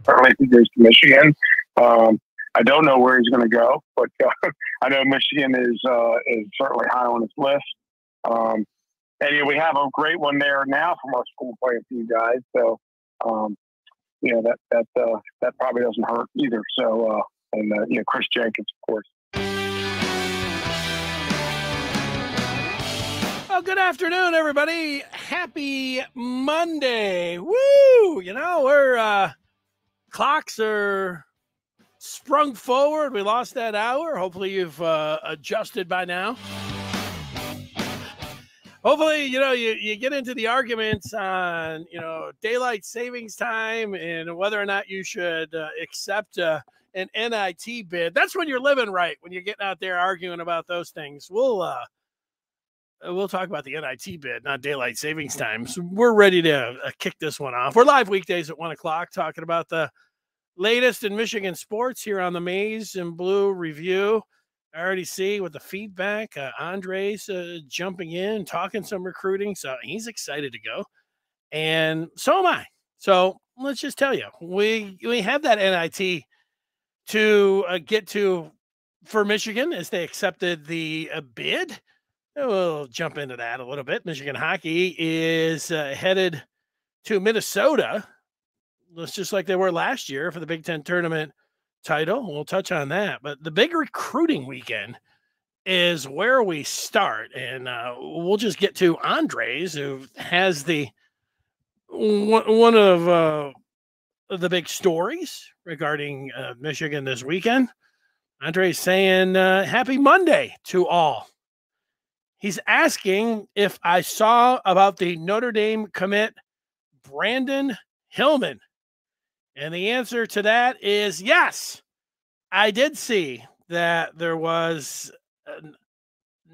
certainly if he goes to Michigan. I don't know where he's going to go, but I know Michigan is certainly high on his list. And we have a great one there now from our school playing for you guys. So, that probably doesn't hurt either. So, Chris Jenkins, of course. Well, good afternoon, everybody. Happy Monday. Woo! We're clocks are sprung forward. We lost that hour. Hopefully you've adjusted by now. Hopefully, you get into the arguments on, daylight savings time and whether or not you should accept an NIT bid. That's when you're living right, when you're getting out there arguing about those things. We'll talk about the NIT bid, not daylight savings time. So we're ready to kick this one off. We're live weekdays at 1 o'clock talking about the latest in Michigan sports here on the Maize and Blue Review. I already see with the feedback, Andre's jumping in, talking some recruiting. So he's excited to go. And so am I. So let's just tell you, we have that NIT to get to for Michigan as they accepted the bid. We'll jump into that a little bit. Michigan hockey is headed to Minnesota. It's just like they were last year for the Big Ten tournament title. We'll touch on that. But the big recruiting weekend is where we start. And we'll just get to Andres, who has the one of the big stories regarding Michigan this weekend. Andres saying happy Monday to all. He's asking if I saw about the Notre Dame commit Brandon Hillman. And the answer to that is yes. I did see that there was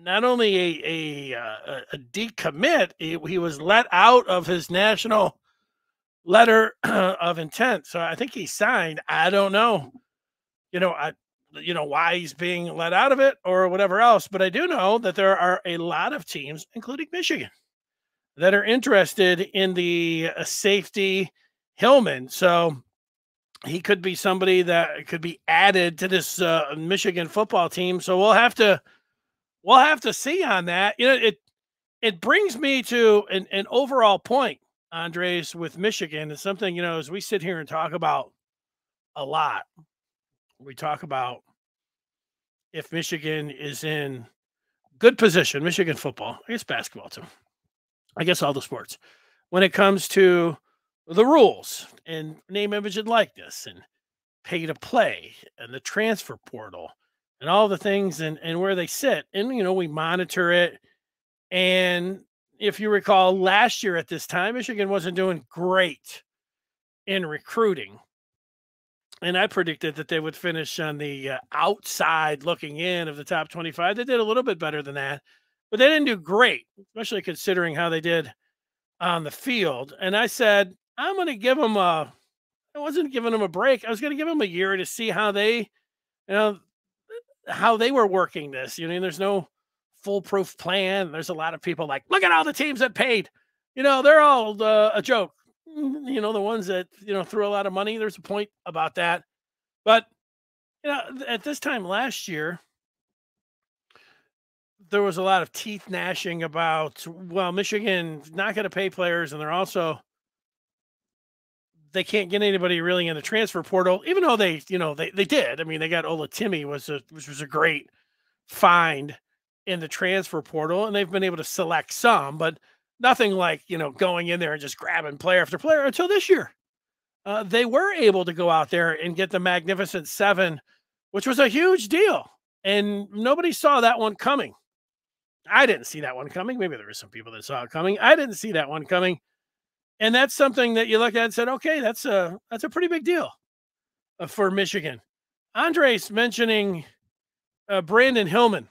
not only a decommit, he was let out of his national letter of intent. So I think he signed. I don't know. Why he's being let out of it or whatever else. But I do know that there are a lot of teams, including Michigan, that are interested in the safety Hillman. So he could be somebody that could be added to this Michigan football team. So we'll have to see on that. It brings me to an overall point, Andres, with Michigan. It's something, as we sit here and talk about a lot. We talk about if Michigan is in good position, Michigan football, I guess basketball too, I guess all the sports, when it comes to the rules and name, image, and likeness and pay to play and the transfer portal and all the things and where they sit. And, we monitor it. And if you recall last year at this time, Michigan wasn't doing great in recruiting. And I predicted that they would finish on the outside looking in of the top 25. They did a little bit better than that, but they didn't do great, especially considering how they did on the field. And I said, I'm going to give them I wasn't giving them a break. I was going to give them a year to see how they, how they were working this. There's no foolproof plan. There's a lot of people like, look at all the teams that paid. They're all a joke. The ones that, threw a lot of money, there's a point about that. But, at this time last year, there was a lot of teeth gnashing about, well, Michigan's not going to pay players. And they can't get anybody really in the transfer portal, even though they did. I mean, they got Olatimi, which was a great find in the transfer portal. And they've been able to select some, but nothing like, going in there and just grabbing player after player until this year. They were able to go out there and get the Magnificent Seven, which was a huge deal. And nobody saw that one coming. I didn't see that one coming. Maybe there were some people that saw it coming. I didn't see that one coming. And that's something that you look at and said, okay, that's a pretty big deal for Michigan. Andres mentioning Brandon Hillman.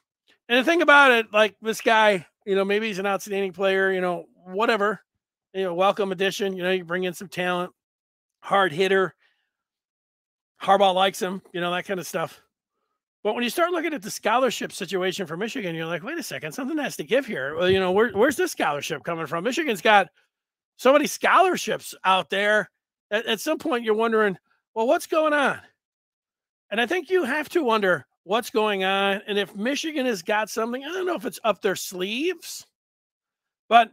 And the thing about it, like this guy, maybe he's an outstanding player, whatever, welcome addition, you bring in some talent, hard hitter. Harbaugh likes him, that kind of stuff. But when you start looking at the scholarship situation for Michigan, you're like, wait a second, something has to give here. Well, where's this scholarship coming from? Michigan's got so many scholarships out there. At some point, you're wondering, Well, what's going on? And I think you have to wonder what's going on. And if Michigan has got something, I don't know if it's up their sleeves, but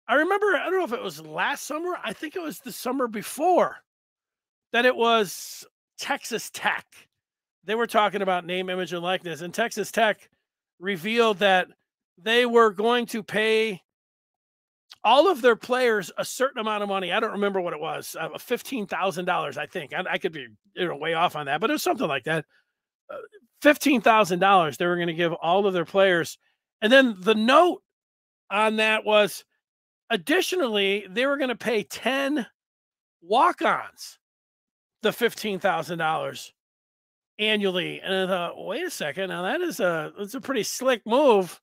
I remember, I don't know if it was last summer. I think it was the summer before that it was Texas Tech. They were talking about name, image, and likeness. And Texas Tech revealed that they were going to pay all of their players a certain amount of money. I don't remember what it was, $15,000, I think. I could be way off on that, but it was something like that. $15,000 they were going to give all of their players. And then the note on that was, additionally, they were going to pay 10 walk-ons the $15,000 annually. And I thought, wait a second, now that's a pretty slick move.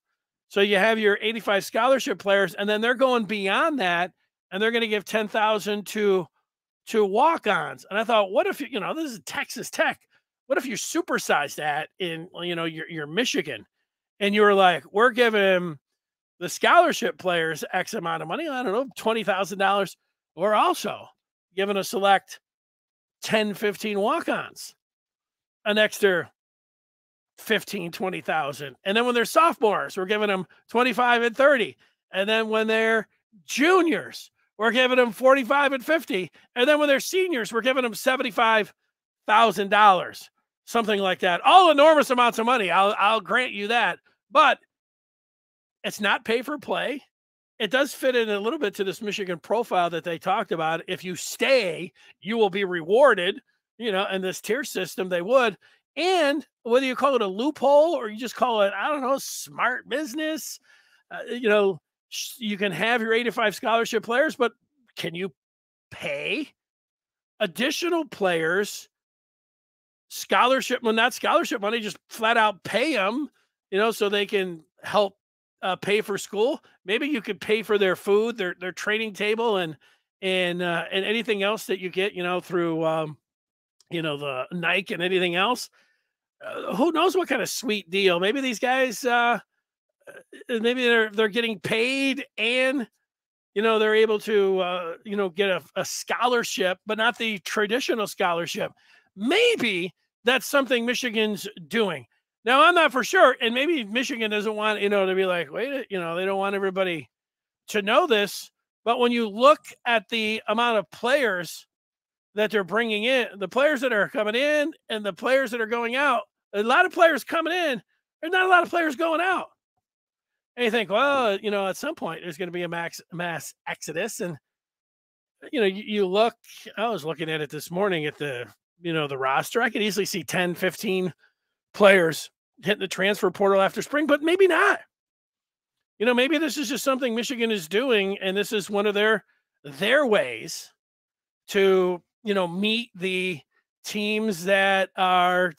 So you have your 85 scholarship players, and then they're going beyond that, and they're going to give 10,000 to walk-ons. And I thought, what if this is Texas Tech? What if you supersize that in your Michigan, and you were like, we're giving the scholarship players X amount of money, I don't know, $20,000. We're also giving a select 10, 15 walk-ons an extra 15, 20,000. And then when they're sophomores, we're giving them 25 and 30. And then when they're juniors, we're giving them 45 and 50. And then when they're seniors, we're giving them $75,000, something like that. All enormous amounts of money. I'll grant you that, but it's not pay for play. It does fit in a little bit to this Michigan profile that they talked about. If you stay, you will be rewarded, in this tier system, they would. And whether you call it a loophole or you just call it, I don't know, smart business, you can have your 85 scholarship players, but can you pay additional players scholarship, well, not scholarship money, just flat out pay them, so they can help pay for school? Maybe you could pay for their food, their training table, and anything else that you get, through, the Nike and anything else. Who knows what kind of sweet deal? Maybe these guys, maybe they're getting paid, and they're able to get a scholarship, but not the traditional scholarship. Maybe that's something Michigan's doing. Now, I'm not for sure, and maybe Michigan doesn't want to be like, wait, they don't want everybody to know this. But when you look at the amount of players that they're bringing in, the players that are coming in and the players that are going out, a lot of players coming in, there's not a lot of players going out. And you think, well, at some point there's going to be a mass exodus. And, you look, I was looking at it this morning at the roster. I could easily see 10, 15 players hitting the transfer portal after spring, but maybe not. Maybe this is just something Michigan is doing, and this is one of their ways to, meet the teams that are,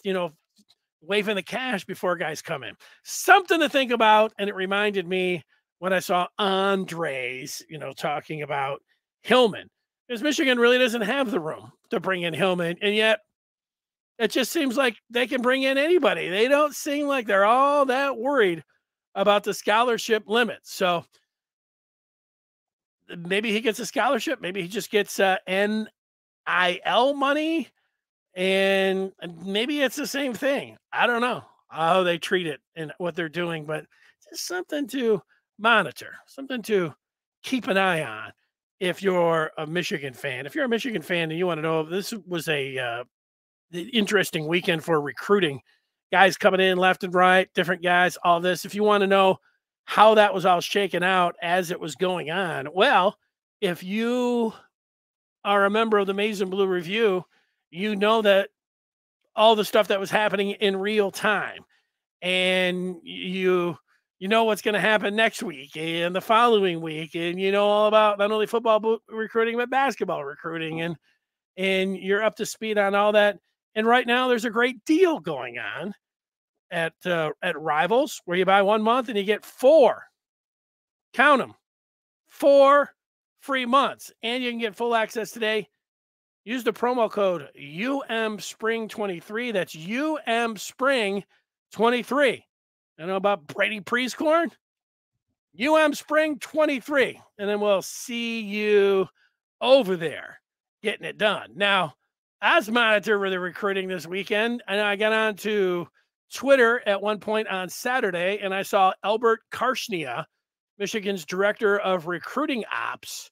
waving the cash before guys come in. Something to think about. And it reminded me when I saw Andres, talking about Hillman, because Michigan really doesn't have the room to bring in Hillman. And yet it just seems like they can bring in anybody. They don't seem like they're all that worried about the scholarship limits. So maybe he gets a scholarship. Maybe he just gets NIL money. And maybe it's the same thing. I don't know how they treat it and what they're doing, but just something to monitor, something to keep an eye on if you're a Michigan fan. If you're a Michigan fan and you want to know, this was a interesting weekend for recruiting. Guys coming in left and right, different guys, all this. If you want to know how that was all shaken out as it was going on, well, if you are a member of the Maize and Blue Review, you know that all the stuff that was happening in real time, and you know what's going to happen next week and the following week, and all about not only football recruiting but basketball recruiting, and you're up to speed on all that. And right now, there's a great deal going on at Rivals where you buy 1 month and you get 4. Count them, 4 free months, and you can get full access today. Use the promo code UMSpring23. That's UMSpring23. I know about Brady Prieskorn. UMSpring23. And then we'll see you over there getting it done. Now, as monitor for the recruiting this weekend, and I got on to Twitter at one point on Saturday, and I saw Albert Karshnia, Michigan's director of recruiting ops,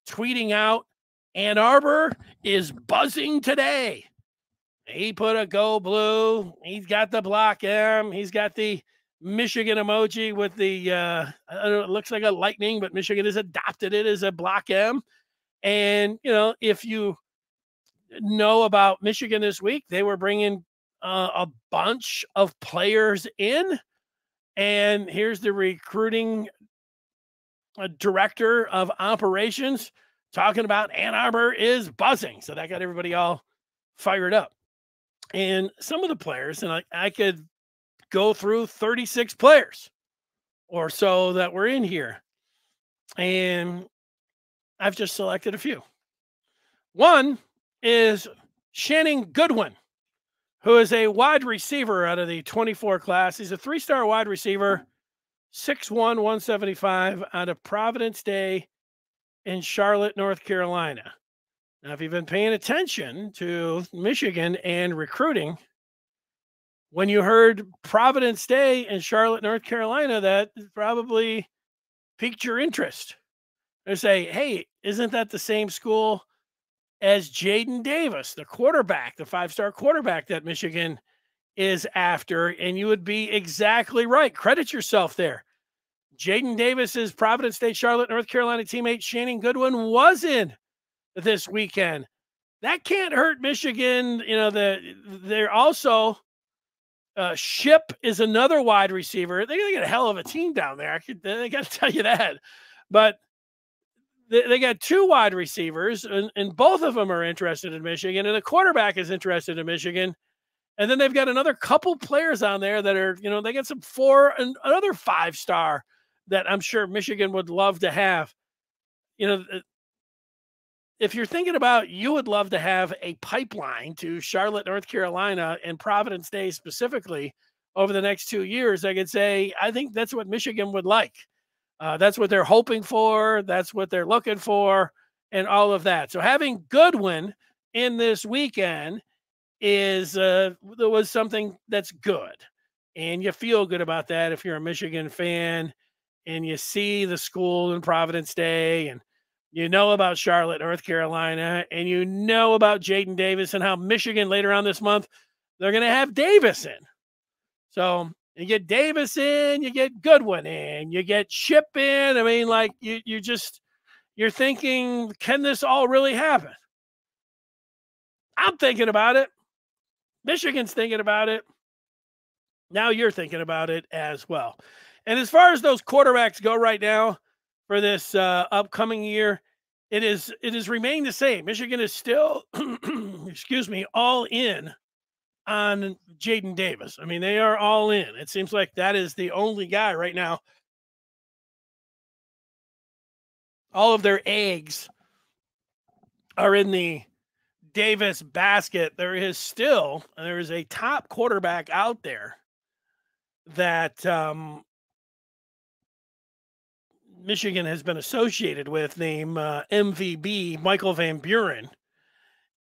tweeting out, Ann Arbor is buzzing today. He put a go blue. He's got the block M. He's got the Michigan emoji with the, I don't know, it looks like a lightning, but Michigan has adopted it as a block M. And, you know, if you know about Michigan this week, they were bringing a bunch of players in. And here's the recruiting director of operations talking about Ann Arbor is buzzing. So that got everybody all fired up. And some of the players, and I could go through 36 players or so that were in here. And I've just selected a few. One is Shannon Goodwin, who is a wide receiver out of the 24 class. He's a 3-star wide receiver, 6'1", 175 out of Providence Day in Charlotte, North Carolina. Now, if you've been paying attention to Michigan and recruiting, when you heard Providence Day in Charlotte, North Carolina, that probably piqued your interest. They say, hey, isn't that the same school as Jaden Davis, the quarterback, the 5-star quarterback that Michigan is after? And you would be exactly right. Credit yourself there. Jaden Davis's Providence Day, Charlotte, North Carolina teammate Shannon Goodwin was in this weekend. That can't hurt Michigan. You know, they're also Ship is another wide receiver. They got a hell of a team down there. I got to tell you that. But they got 2 wide receivers, and both of them are interested in Michigan, and the quarterback is interested in Michigan. And then they've got another couple players on there that are, you know, they got some 4 and another 5-star that I'm sure Michigan would love to have. You know, if you're thinking about, you would love to have a pipeline to Charlotte, North Carolina, and Providence Day specifically over the next 2 years, I could say, I think that's what Michigan would like. That's what they're hoping for. That's what they're looking for, and all of that. So having Goodwin in this weekend was something that's good. And you feel good about that if you're a Michigan fan and you see the school in Providence Day, and you know about Charlotte, North Carolina, and you know about Jaden Davis and how Michigan later on this month, they're going to have Davis in. So you get Davis in, you get Goodwin in, you get Ship in. I mean, like you're thinking, can this all really happen? I'm thinking about it. Michigan's thinking about it. Now you're thinking about it as well. And as far as those quarterbacks go right now for this upcoming year, it has remained the same. Michigan is still, excuse me, all in on Jaden Davis. I mean, they are all in. It seems like that is the only guy right now. All of their eggs are in the Davis basket. There is a top quarterback out there that Michigan has been associated with, named MVB, Michael Van Buren.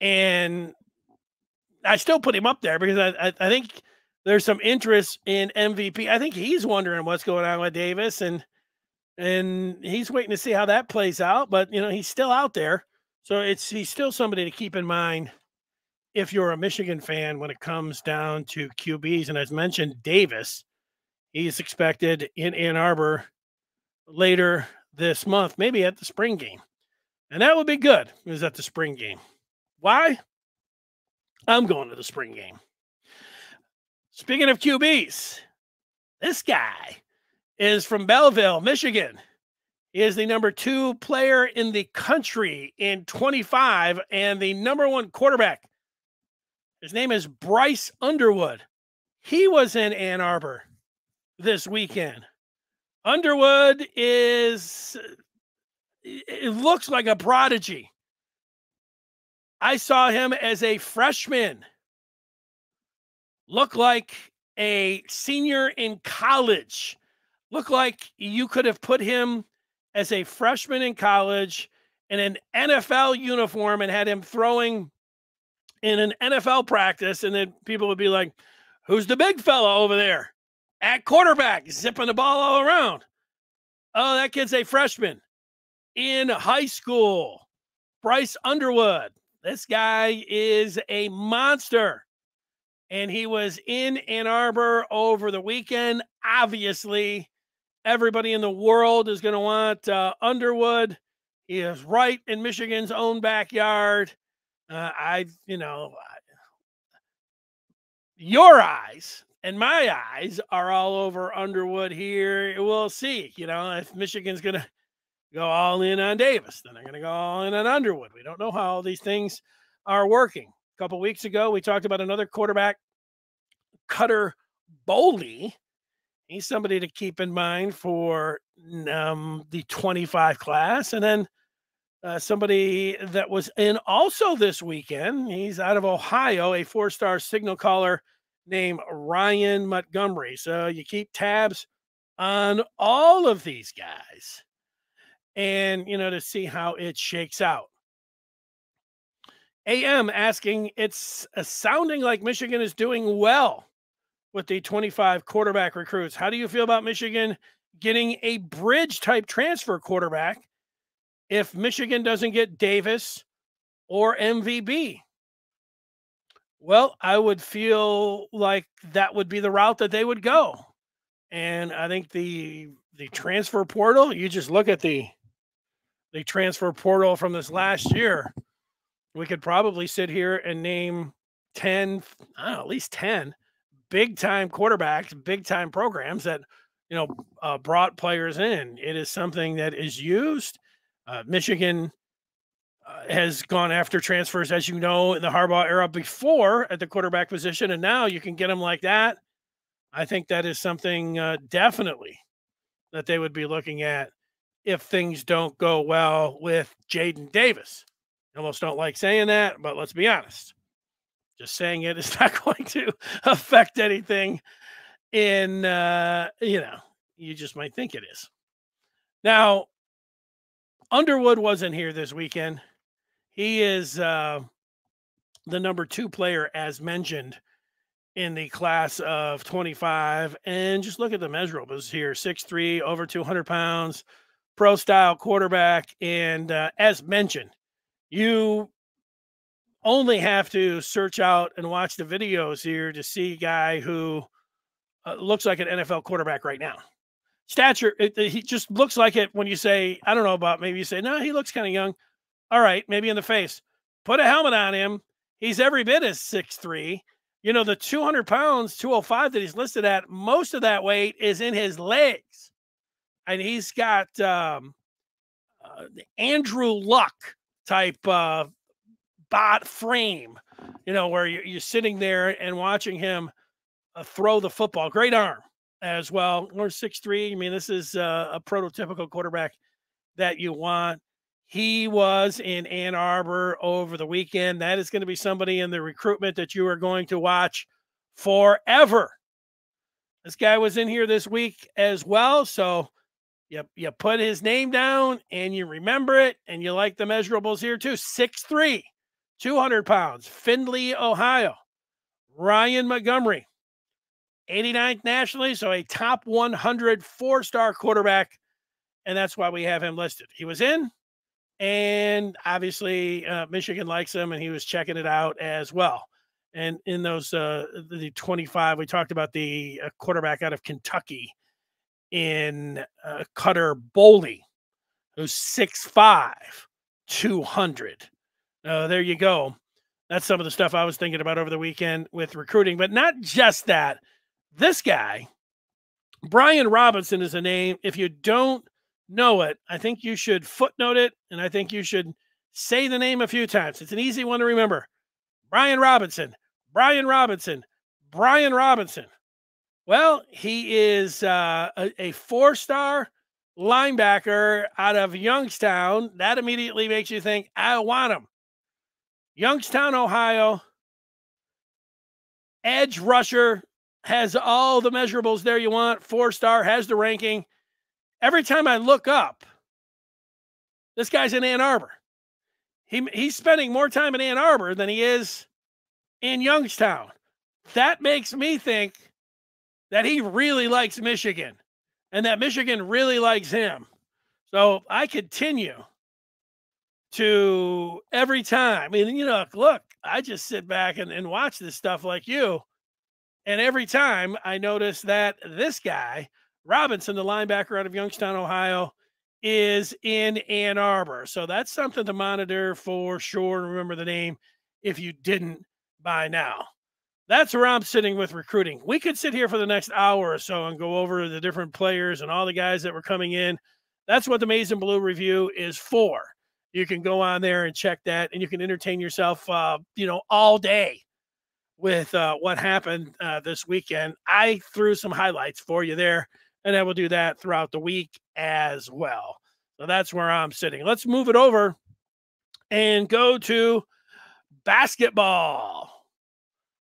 And I still put him up there because I think there's some interest in MVP. I think he's wondering what's going on with Davis, and he's waiting to see how that plays out. But, you know, he's still out there. So he's still somebody to keep in mind if you're a Michigan fan when it comes down to QBs. And as mentioned, Davis, he's expected in Ann Arbor later this month, maybe at the spring game. And that would be good. It was at the spring game. Why? I'm going to the spring game. Speaking of QBs, this guy is from Belleville, Michigan. He is the number 2 player in the country in 25 and the number 1 quarterback. His name is Bryce Underwood. He was in Ann Arbor this weekend. Underwood it looks like a prodigy. I saw him as a freshman. Look like a senior in college. Look like you could have put him as a freshman in college in an NFL uniform and had him throwing in an NFL practice, and then people would be like, who's the big fella over there at quarterback zipping the ball all around? Oh, that kid's a freshman in high school. Bryce Underwood. This guy is a monster. And he was in Ann Arbor over the weekend. Obviously, everybody in the world is going to want Underwood. He is right in Michigan's own backyard. Your eyes and my eyes are all over Underwood here. We'll see, if Michigan's going to go all in on Davis, then they're going to go all in on Underwood. We don't know how all these things are working. A couple weeks ago, we talked about another quarterback, Cutter Boley. He's somebody to keep in mind for the 25 class. And then somebody that was in also this weekend, he's out of Ohio, a 4-star signal caller named Ryan Montgomery. So you keep tabs on all of these guys and, to see how it shakes out. AM asking, it's sounding like Michigan is doing well with the 25 quarterback recruits. How do you feel about Michigan getting a bridge type transfer quarterback if Michigan doesn't get Davis or MVB? Well, I would feel like that would be the route that they would go. And I think the transfer portal, you just look at the transfer portal from this last year, we could probably sit here and name 10, at least 10 big-time quarterbacks, big-time programs that, brought players in. It is something that is used. Michigan has gone after transfers, as you know, in the Harbaugh era before at the quarterback position, and now you can get them like that. I think that is something definitely that they would be looking at if things don't go well with Jaden Davis. I almost don't like saying that, but let's be honest. Just saying it is not going to affect anything in, you just might think it is. Now, Underwood wasn't here this weekend. He is the number 2 player, as mentioned, in the class of 25. And just look at the measurables here. 6'3", over 200 pounds, pro-style quarterback. And as mentioned, you only have to search out and watch the videos here to see a guy who looks like an NFL quarterback right now. Stature, he just looks like it when you say, I don't know about, maybe you say, no, he looks kind of young. All right, maybe in the face. Put a helmet on him. He's every bit as 6'3". The 200 pounds, 205 that he's listed at, most of that weight is in his legs. And he's got the Andrew Luck type bot frame, where you're sitting there and watching him throw the football. Great arm as well. Or 6'3". I mean, this is a prototypical quarterback that you want. He was in Ann Arbor over the weekend. That is going to be somebody in the recruitment that you are going to watch forever. This guy was in here this week as well. So you put his name down and you remember it, and you like the measurables here too. 6'3", 200 pounds, Findlay, Ohio. Ryan Montgomery, 89th nationally, so a top 100 4-star quarterback, and that's why we have him listed. He was in, and obviously Michigan likes him, and he was checking it out as well. And in those the 25, we talked about the quarterback out of Kentucky in Cutter Boley, who's 6'5", 200. There you go. That's some of the stuff I was thinking about over the weekend with recruiting, but not just that. This guy, Brian Robinson, is a name. If you don't know it, I think you should footnote it, and I think you should say the name a few times. It's an easy one to remember. Brian Robinson, Brian Robinson, Brian Robinson. Well, he is a 4-star linebacker out of Youngstown. That immediately makes you think, I want him. Youngstown, Ohio, edge rusher, has all the measurables there you want. 4-star, has the ranking. Every time I look up, this guy's in Ann Arbor. He's spending more time in Ann Arbor than he is in Youngstown. That makes me think that he really likes Michigan and that Michigan really likes him. So I continue to every time. I mean, look, I just sit back and watch this stuff like you. And every time I notice that this guy, Robinson, the linebacker out of Youngstown, Ohio, is in Ann Arbor. So that's something to monitor for sure. Remember the name if you didn't by now. That's where I'm sitting with recruiting. We could sit here for the next hour or so and go over the different players and all the guys that were coming in. That's what the Maize and Blue review is for. You can go on there and check that, and you can entertain yourself, all day with what happened this weekend. I threw some highlights for you there, and I will do that throughout the week as well. So that's where I'm sitting. Let's move it over and go to basketball.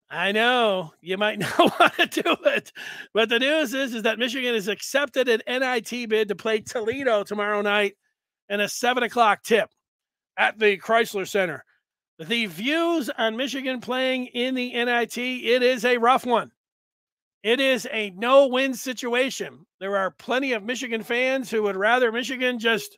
I know you might not want to do it, but the news is that Michigan has accepted an NIT bid to play Toledo tomorrow night in a 7:00 tip at the Chrysler Center. The views on Michigan playing in the NIT, it is a rough one. It is a no-win situation. There are plenty of Michigan fans who would rather Michigan just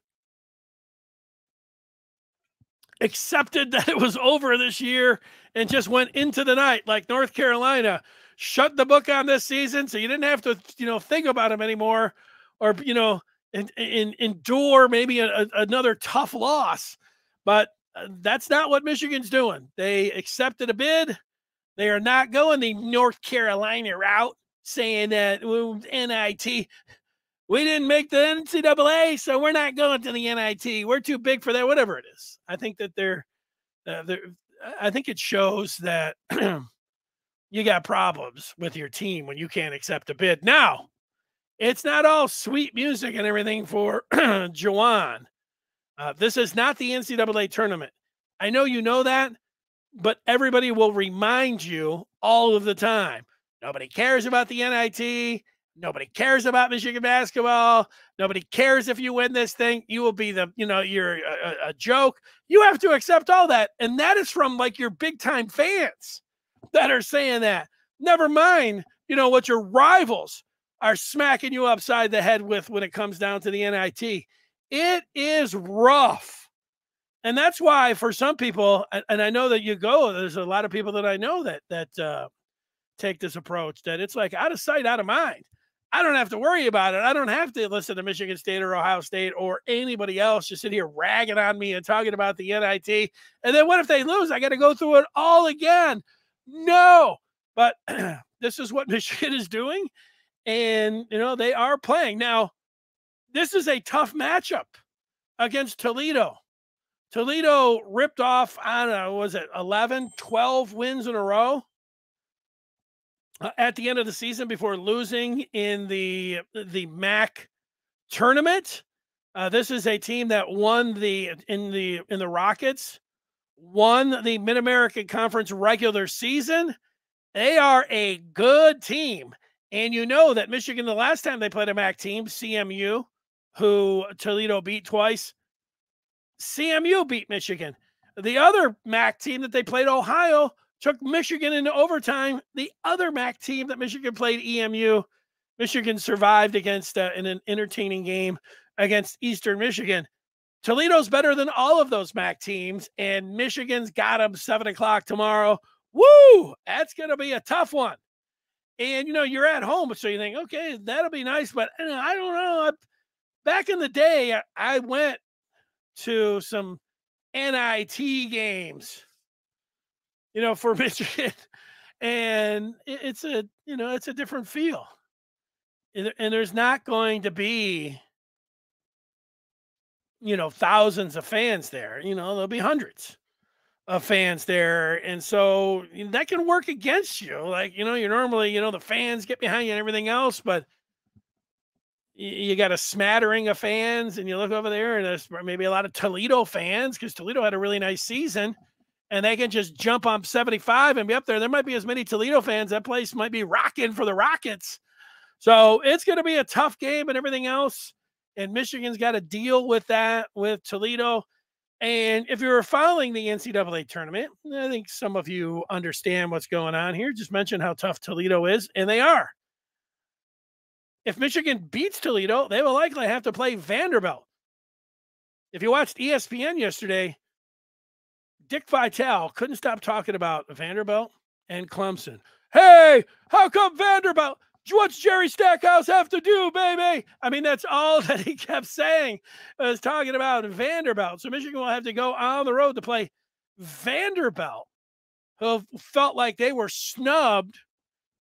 accepted that it was over this year and just went into the night like North Carolina, shut the book on this season so you didn't have to, think about them anymore or, endure maybe another tough loss. But that's not what Michigan's doing. They accepted a bid. They are not going the North Carolina route, saying that NIT, we didn't make the NCAA, so we're not going to the NIT. We're too big for that, whatever it is. I think that I think it shows that you got problems with your team when you can't accept a bid. Now, it's not all sweet music and everything for Juwan. This is not the NCAA tournament. I know you know that, but everybody will remind you all of the time. Nobody cares about the NIT. Nobody cares about Michigan basketball. Nobody cares if you win this thing. You will be you're a joke. You have to accept all that. And that is from like your big time fans that are saying that. Never mind, what your rivals are smacking you upside the head with when it comes down to the NIT. It is rough. And that's why for some people, and I know that there's a lot of people that I know that take this approach, that it's like out of sight, out of mind. I don't have to worry about it. I don't have to listen to Michigan State or Ohio State or anybody else just sit here ragging on me and talking about the NIT. And then what if they lose? I got to go through it all again. No, but this is what Michigan is doing. And, they are playing. Now, this is a tough matchup against Toledo. Toledo ripped off, 11, 12 wins in a row at the end of the season before losing in the MAC tournament. This is a team that won in the Rockets, won the Mid-American Conference regular season. They are a good team. And you know that Michigan, the last time they played a MAC team, CMU, who Toledo beat twice, CMU beat Michigan. The other MAC team that they played, Ohio, took Michigan into overtime. The other MAC team that Michigan played, EMU, Michigan survived against in an entertaining game against Eastern Michigan. Toledo's better than all of those MAC teams, and Michigan's got them 7:00 tomorrow. Woo! That's going to be a tough one. And, you're at home, so you think, okay, that'll be nice. But I don't know. Back in the day, I went to some NIT games, for Michigan. And it's a different feel. And there's not going to be, thousands of fans there. There'll be hundreds of fans there. And so that can work against you. Like, you're normally, the fans get behind you and everything else, but you got a smattering of fans, and you look over there and there's maybe a lot of Toledo fans because Toledo had a really nice season, and they can just jump on 75 and be up there. There might be as many Toledo fans. That place might be rocking for the Rockets. So it's going to be a tough game and everything else. And Michigan's got to deal with that with Toledo. And if you're following the NCAA tournament, I think some of you understand what's going on here. Just mention how tough Toledo is, and they are. If Michigan beats Toledo, they will likely have to play Vanderbilt. If you watched ESPN yesterday, Dick Vitale couldn't stop talking about Vanderbilt and Clemson. Hey, how come Vanderbilt? What's Jerry Stackhouse have to do, baby? I mean, that's all that he kept saying, was talking about Vanderbilt. So Michigan will have to go on the road to play Vanderbilt, who felt like they were snubbed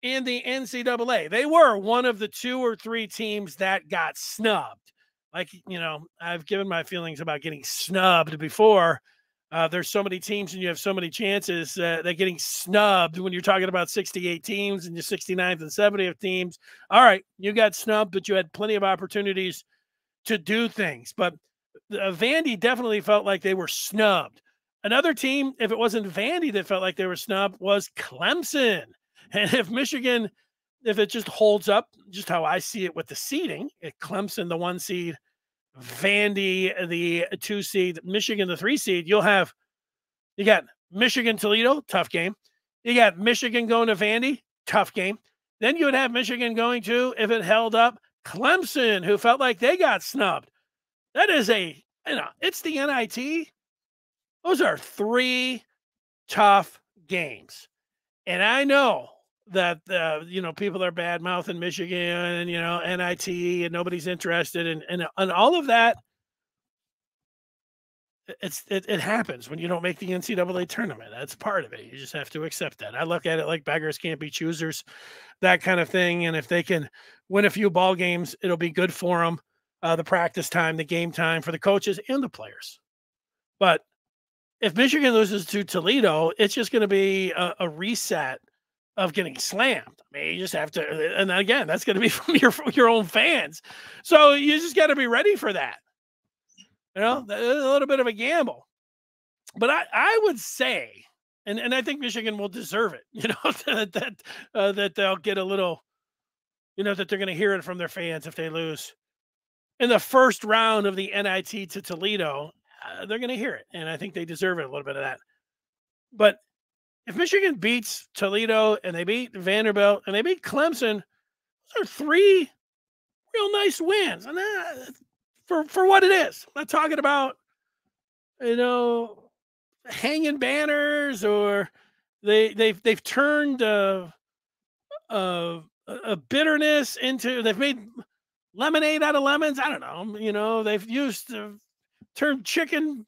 in the NCAA. They were one of the 2 or 3 teams that got snubbed. Like, I've given my feelings about getting snubbed before. There's so many teams and you have so many chances that getting snubbed when you're talking about 68 teams and you're 69th and 70th teams. All right, you got snubbed, but you had plenty of opportunities to do things. But Vandy definitely felt like they were snubbed. Another team, if it wasn't Vandy that felt like they were snubbed, was Clemson. And if Michigan, if it just holds up, just how I see it with the seeding, Clemson, the 1 seed, Vandy, the 2 seed, Michigan, the 3 seed, you got Michigan, Toledo, tough game. You got Michigan going to Vandy, tough game. Then you would have Michigan going to, if it held up, Clemson, who felt like they got snubbed. That is it's the NIT. Those are 3 tough games. And I know that, people are bad mouthing Michigan, NIT, and nobody's interested in all of that. It happens when you don't make the NCAA tournament. That's part of it. You just have to accept that. I look at it like beggars can't be choosers, that kind of thing. And if they can win a few ball games, it'll be good for them. The practice time, the game time for the coaches and the players. But if Michigan loses to Toledo, it's just going to be a reset of getting slammed. I mean, you just have to, and again, that's going to be from your own fans. So you just got to be ready for that. A little bit of a gamble. But I would say, and I think Michigan will deserve it, that they'll get a little, that they're going to hear it from their fans if they lose. In the first round of the NIT to Toledo, they're going to hear it. And I think they deserve it, a little bit of that. But if Michigan beats Toledo and they beat Vanderbilt and they beat Clemson, those are 3 real nice wins. And for what it is. I'm not talking about, hanging banners or they've turned a bitterness into, they've made lemonade out of lemons. I don't know. They've used turned chicken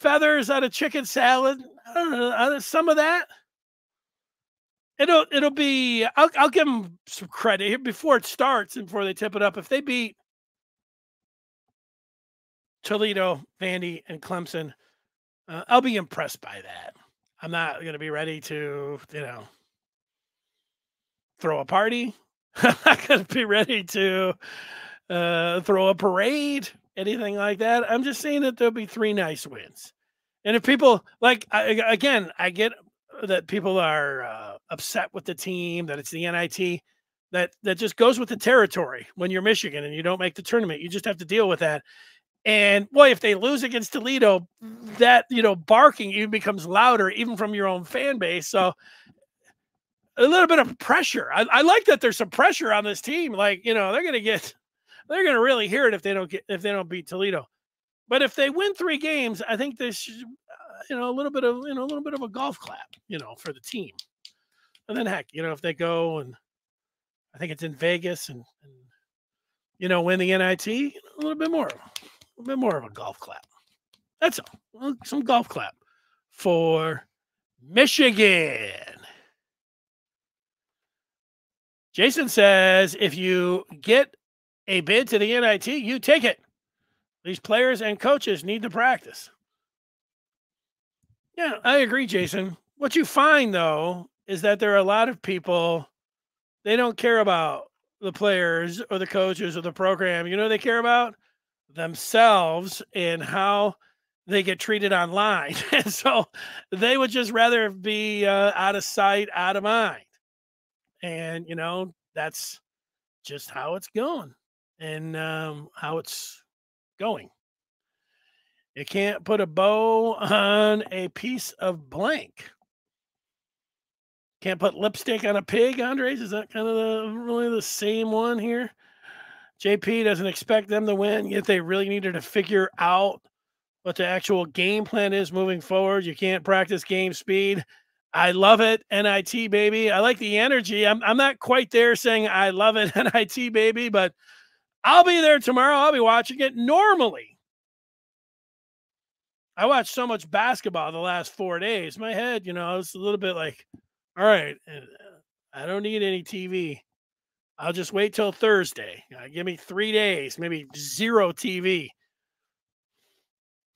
feathers out of chicken salad. I don't know, some of that. It'll be, I'll give them some credit here before it starts and before they tip it up. If they beat Toledo, Vandy, and Clemson, I'll be impressed by that. I'm not going to be ready to, throw a party. I'm not going to be ready to throw a parade, anything like that. I'm just saying that there'll be 3 nice wins. And if people, I get that people are upset with the team, that it's the NIT, that just goes with the territory when you're Michigan and you don't make the tournament. You just have to deal with that. And boy, if they lose against Toledo, that, barking even becomes louder, even from your own fan base. So a little bit of pressure. I like that there's some pressure on this team. Like, they're going to really hear it if they don't beat Toledo. But if they win 3 games, I think this, a little bit of a golf clap, for the team. And then heck, if they go and I think it's in Vegas and win the NIT, a little bit more of a golf clap. That's all. Some golf clap for Michigan. Jason says, if you get a bid to the NIT, you take it. These players and coaches need to practice. Yeah, I agree, Jason. What you find, though, is that there are a lot of people, they don't care about the players or the coaches or the program. They care about themselves and how they get treated online. And so they would just rather be out of sight, out of mind. And, that's just how it's going and how it's going. You can't put a bow on a piece of blank. Can't put lipstick on a pig, Andres. Is that kind of really the same one here? JP doesn't expect them to win, yet they really needed to figure out what the actual game plan is moving forward. You can't practice game speed. I love it, NIT, baby. I like the energy. I'm not quite there saying I love it, NIT, baby, but I'll be there tomorrow. I'll be watching it. Normally, I watched so much basketball the last 4 days. My head, it's a little bit like, all right, I don't need any TV. I'll just wait till Thursday. Give me 3 days, maybe zero TV.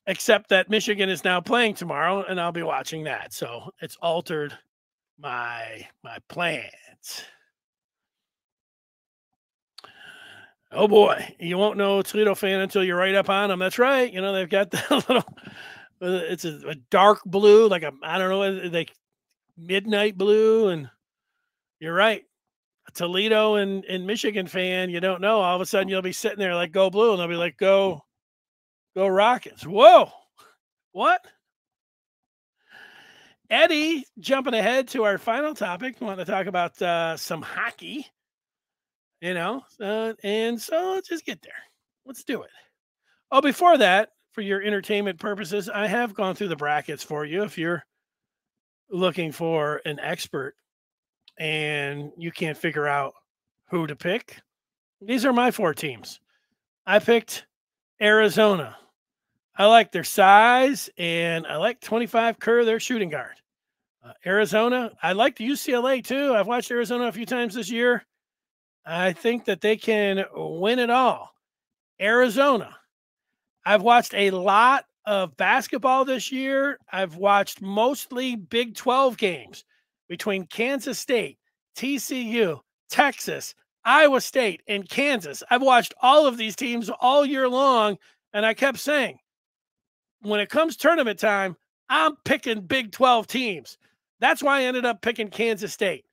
Except that Michigan is now playing tomorrow, and I'll be watching that. So it's altered my plans. Oh boy, you won't know a Toledo fan until you're right up on them. That's right. They've got the little. It's a dark blue, like I don't know, like midnight blue, and you're right. A Toledo and Michigan fan, you don't know. All of a sudden, you'll be sitting there like, go blue, and they'll be like, go Rockets. Whoa, what? Eddie, jumping ahead to our final topic, we want to talk about some hockey, and so let's just get there. Let's do it. Oh, before that, for your entertainment purposes, I have gone through the brackets for you. If you're looking for an expert and you can't figure out who to pick, these are my 4 teams. I picked Arizona. I like their size, and I like 25 Kerr, their shooting guard. Arizona, I like the UCLA too. I've watched Arizona a few times this year. I think that they can win it all. Arizona, I've watched a lot of basketball this year. I've watched mostly Big 12 games between Kansas State, TCU, Texas, Iowa State, and Kansas. I've watched all of these teams all year long, and I kept saying, when it comes tournament time, I'm picking Big 12 teams. That's why I ended up picking Kansas State.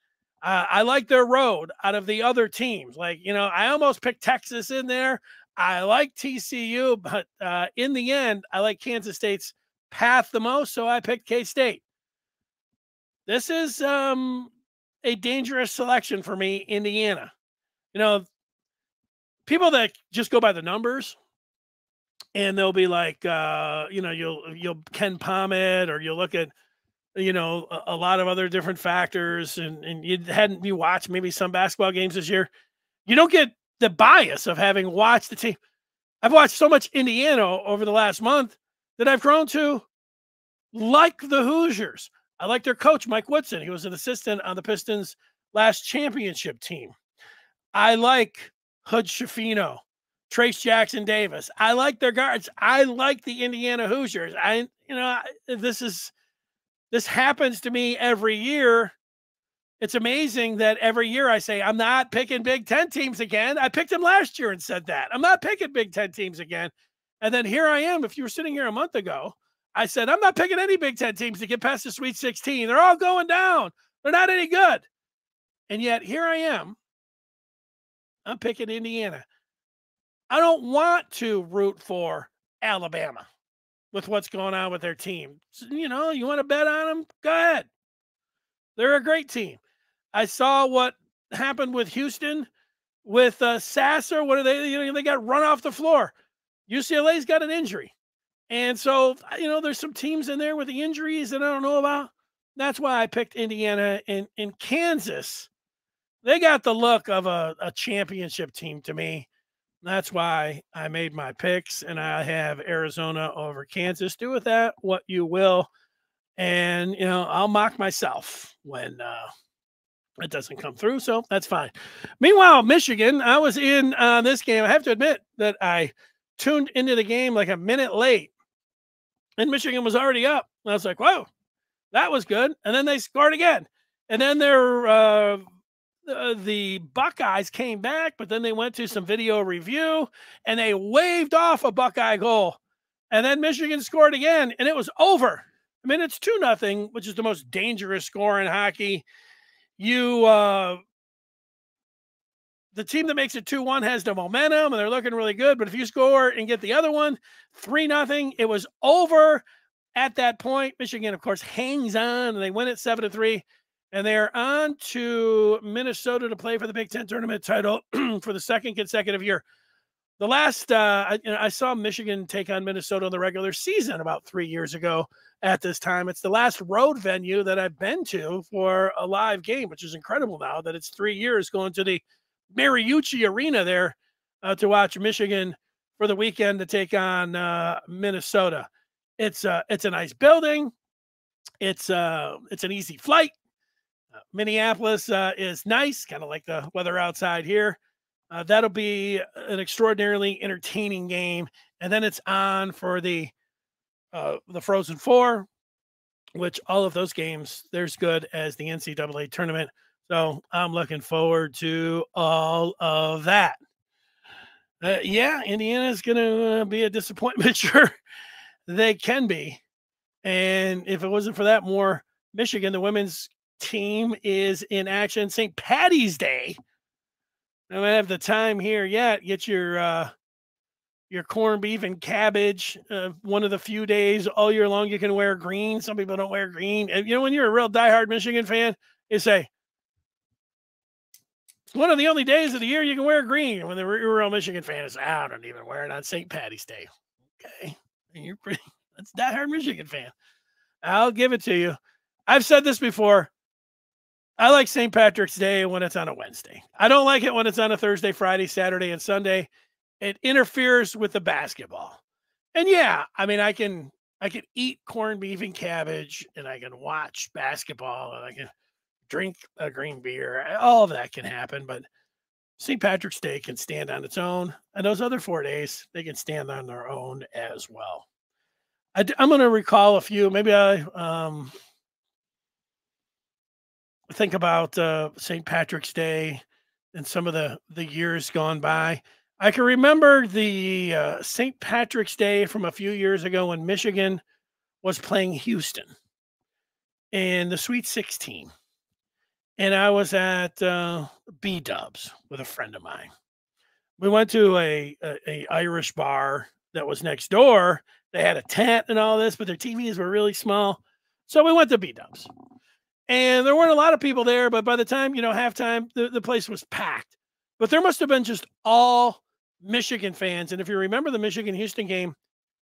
I like their road out of the other teams. I almost picked Texas in there. I like TCU, but in the end, I like Kansas State's path the most, so I picked K-State. This is a dangerous selection for me, Indiana. People that just go by the numbers, and they'll be like, you'll Ken Palmet, or you'll look at, a lot of other different factors, and you watched maybe some basketball games this year. You don't get the bias of having watched the team. I've watched so much Indiana over the last month that I've grown to like the Hoosiers. I like their coach, Mike Woodson. He was an assistant on the Pistons' last championship team. I like Hood Schifino, Trace Jackson Davis. I like their guards. I like the Indiana Hoosiers. This happens to me every year. It's amazing that every year I say, I'm not picking Big Ten teams again. I picked them last year and said that. I'm not picking Big Ten teams again. And then here I am. If you were sitting here a month ago, I said, I'm not picking any Big Ten teams to get past the Sweet 16. They're all going down. They're not any good. And yet here I am. I'm picking Indiana. I don't want to root for Alabama with what's going on with their team. So, you want to bet on them? Go ahead. They're a great team. I saw what happened with Houston, with Sasser. What are they? They got run off the floor. UCLA's got an injury. And so, there's some teams in there with the injuries that I don't know about. That's why I picked Indiana. And in Kansas, they got the look of a championship team to me. That's why I made my picks, and I have Arizona over Kansas. Do with that what you will. And, I'll mock myself when it doesn't come through. So that's fine. Meanwhile, Michigan, I was in this game. I have to admit that I tuned into the game like a minute late, and Michigan was already up. And I was like, whoa, that was good. And then they scored again. And then the Buckeyes came back, but then they went to some video review, and they waved off a Buckeye goal. And then Michigan scored again, and it was over. I mean, it's 2-0, which is the most dangerous score in hockey. You the team that makes it 2-1 has the momentum and they're looking really good. But if you score and get the other one 3-0, it was over at that point. Michigan, of course, hangs on and they win it 7-3. And they're on to Minnesota to play for the Big Ten tournament title for the second consecutive year. The last, I saw Michigan take on Minnesota in the regular season about 3 years ago at this time. It's the last road venue that I've been to for a live game, which is incredible now that it's 3 years going to the Mariucci Arena there to watch Michigan for the weekend to take on Minnesota. It's a nice building. It's an easy flight. Minneapolis is nice, kind of like the weather outside here. That'll be an extraordinarily entertaining game. And then it's on for the Frozen Four, which all of those games, they're as good as the NCAA tournament. So I'm looking forward to all of that. Yeah, Indiana's going to be a disappointment. Sure, they can be. And if it wasn't for that, more Michigan, the women's team is in action. St. Paddys Day. I don't have the time here yet. Get your corned beef and cabbage. One of the few days all year long you can wear green. Some people don't wear green. And, you know, when you're a real diehard Michigan fan, you say, it's one of the only days of the year you can wear green. When you're a real Michigan fan, it's, I don't even wear it on St. Paddys Day. Okay. And you're pretty, that's diehard Michigan fan. I'll give it to you. I've said this before. I like St. Patrick's Day when it's on a Wednesday. I don't like it when it's on a Thursday, Friday, Saturday, and Sunday. It interferes with the basketball. And yeah, I mean, I can eat corned beef and cabbage, and I can watch basketball, and I can drink a green beer. All of that can happen, but St. Patrick's Day can stand on its own, and those other 4 days, they can stand on their own as well. I'm going to recall a few. Maybe I think about St. Patrick's Day and some of the years gone by. I can remember the St. Patrick's Day from a few years ago when Michigan was playing Houston in the Sweet 16. And I was at B-Dubs with a friend of mine. We went to a Irish bar that was next door. They had a tent and all this, but their TVs were really small. So we went to B-Dubs. And there weren't a lot of people there, but by the time, halftime, the place was packed. But there must have been just all Michigan fans. And if you remember the Michigan-Houston game,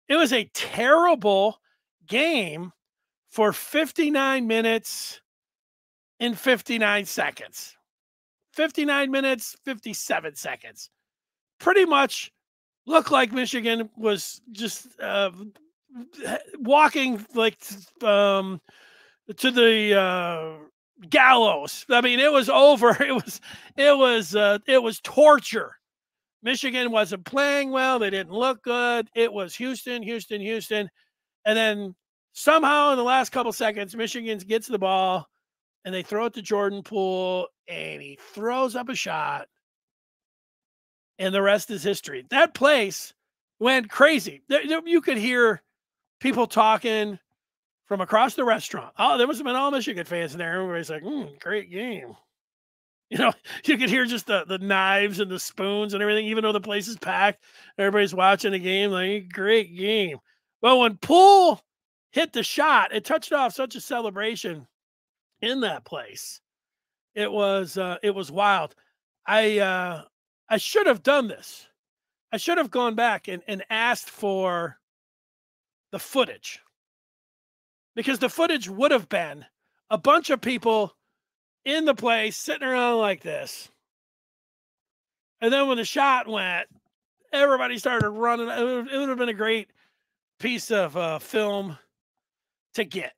it was a terrible game for 59 minutes and 59 seconds. 59 minutes, 57 seconds. Pretty much looked like Michigan was just walking like to the gallows. I mean, it was over. It was torture. Michigan wasn't playing well. They didn't look good. It was Houston. And then somehow in the last couple seconds, Michigan gets the ball and they throw it to Jordan Poole and he throws up a shot. And the rest is history. That place went crazy. You could hear people talking from across the restaurant. Oh, there must have been all Michigan fans in there. Everybody's like, great game. You could hear just the knives and the spoons and everything, even though the place is packed. Everybody's watching the game, like, great game. Well, when Poole hit the shot, it touched off such a celebration in that place. It was wild. I should have done this. I should have gone back and asked for the footage. Because the footage would have been a bunch of people in the place sitting around like this. And then when the shot went, everybody started running. It would have been a great piece of film to get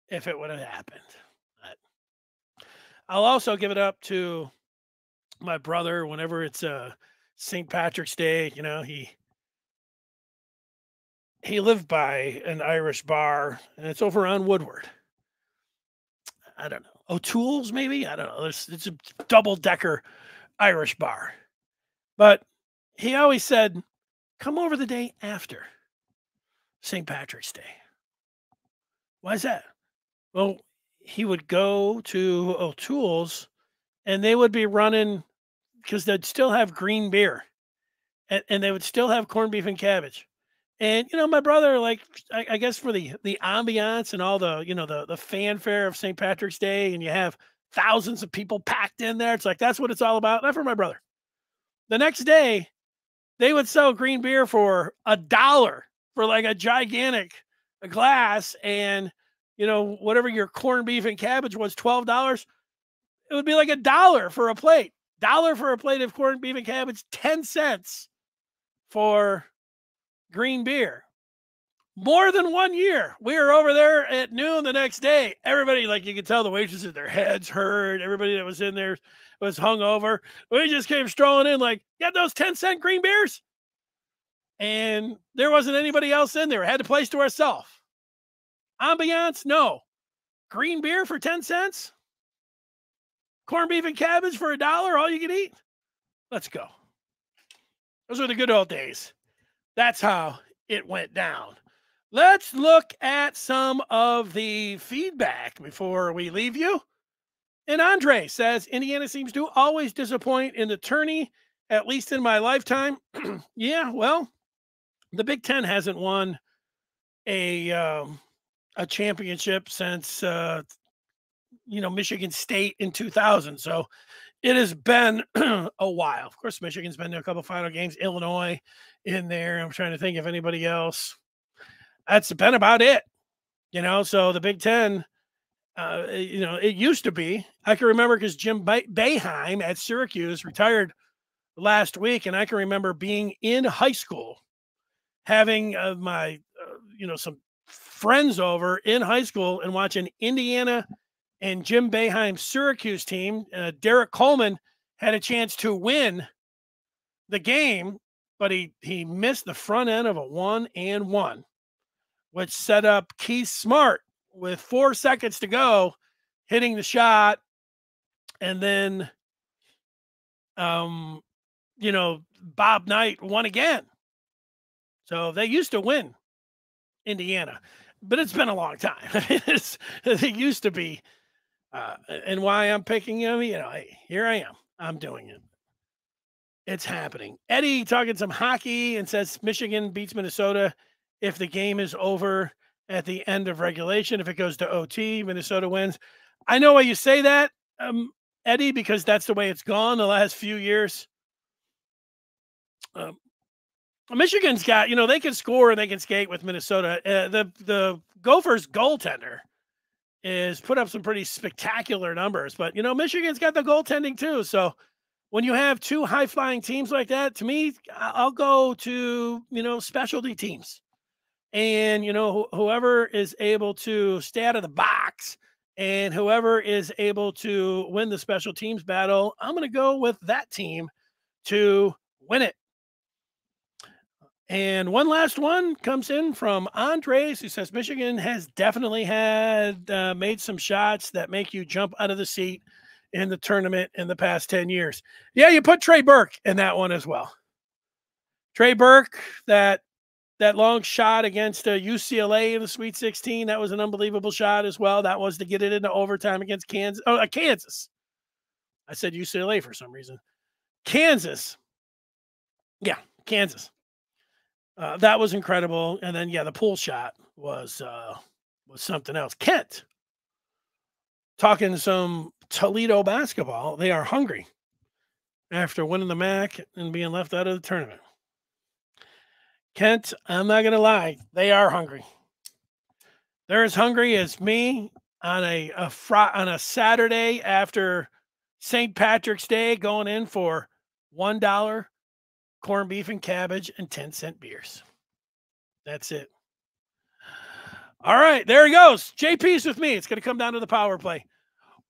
if it would have happened. But I'll also give it up to my brother whenever it's St. Patrick's Day. He lived by an Irish bar, and it's over on Woodward. I don't know. O'Toole's, maybe? I don't know. It's a double-decker Irish bar. But he always said, come over the day after St. Patrick's Day. Why is that? Well, he would go to O'Toole's, and they would be running because they'd still have green beer, and they would still have corned beef and cabbage. And my brother, like, I guess for the ambiance and all the the fanfare of St. Patrick's Day, and you have thousands of people packed in there. It's like that's what it's all about. Not for my brother. The next day, they would sell green beer for $1 for like a gigantic glass, and whatever your corned beef and cabbage was, $12. It would be like $1 for a plate. $1 for a plate of corned beef and cabbage, 10 cents for green beer. More than 1 year. We were over there at noon the next day. Everybody, like, you could tell the waitresses, their heads hurt. Everybody that was in there was hungover. We just came strolling in like, got those 10-cent green beers? And there wasn't anybody else in there. We had the place to ourselves. Ambiance? No. Green beer for 10 cents? Corned beef and cabbage for $1, all you can eat? Let's go. Those were the good old days. That's how it went down. Let's look at some of the feedback before we leave you. And Andre says, Indiana seems to always disappoint in the tourney, at least in my lifetime. Yeah, well, the Big Ten hasn't won a championship since, Michigan State in 2000. So it has been a while. Of course, Michigan's been to a couple final games. Illinois in there. I'm trying to think of anybody else. That's been about it. So the Big Ten, it used to be. I can remember because Jim Boeheim at Syracuse retired last week, and I can remember being in high school, having my, some friends over in high school and watching Indiana and Jim Boeheim's Syracuse team. Derek Coleman had a chance to win the game, but he missed the front end of a 1-and-1, which set up Keith Smart with 4 seconds to go, hitting the shot. And then, Bob Knight won again. So they used to win Indiana, but it's been a long time. It used to be. And why I'm picking him, hey, here I am. I'm doing it. It's happening. Eddie talking some hockey and says Michigan beats Minnesota if the game is over at the end of regulation. If it goes to OT, Minnesota wins. I know why you say that, Eddie, because that's the way it's gone the last few years. Michigan's got, they can score and they can skate with Minnesota. The Gophers goaltender is put up some pretty spectacular numbers, but Michigan's got the goaltending too. So when you have two high-flying teams like that, to me, I'll go to specialty teams, and whoever is able to stay out of the box, and whoever is able to win the special teams battle, I'm going to go with that team to win it. And one last one comes in from Andres, who says Michigan has definitely made some shots that make you jump out of the seat in the tournament in the past 10 years. Yeah, you put Trey Burke in that one as well. Trey Burke, that long shot against UCLA in the Sweet 16, that was an unbelievable shot as well. That was to get it into overtime against Kansas. Oh, Kansas. I said UCLA for some reason. Kansas. Yeah, Kansas. That was incredible. And then, the pull shot was something else. Kent, talking some Toledo basketball. They are hungry after winning the MAC and being left out of the tournament. Kent, I'm not going to lie. They are hungry. They're as hungry as me on a Saturday after St. Patrick's Day, going in for $1 corned beef and cabbage and 10-cent beers. That's it. All right, there he goes. JP's with me. It's going to come down to the power play.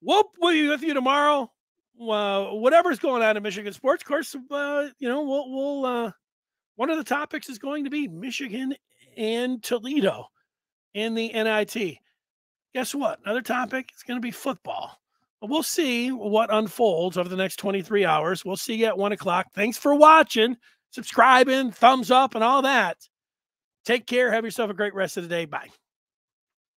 We'll be with you tomorrow. Whatever's going on in Michigan sports, of course, we'll one of the topics is going to be Michigan and Toledo in the NIT. Guess what? Another topic is going to be football. We'll see what unfolds over the next 23 hours. We'll see you at 1 o'clock. Thanks for watching, subscribing, thumbs up, and all that. Take care. Have yourself a great rest of the day. Bye.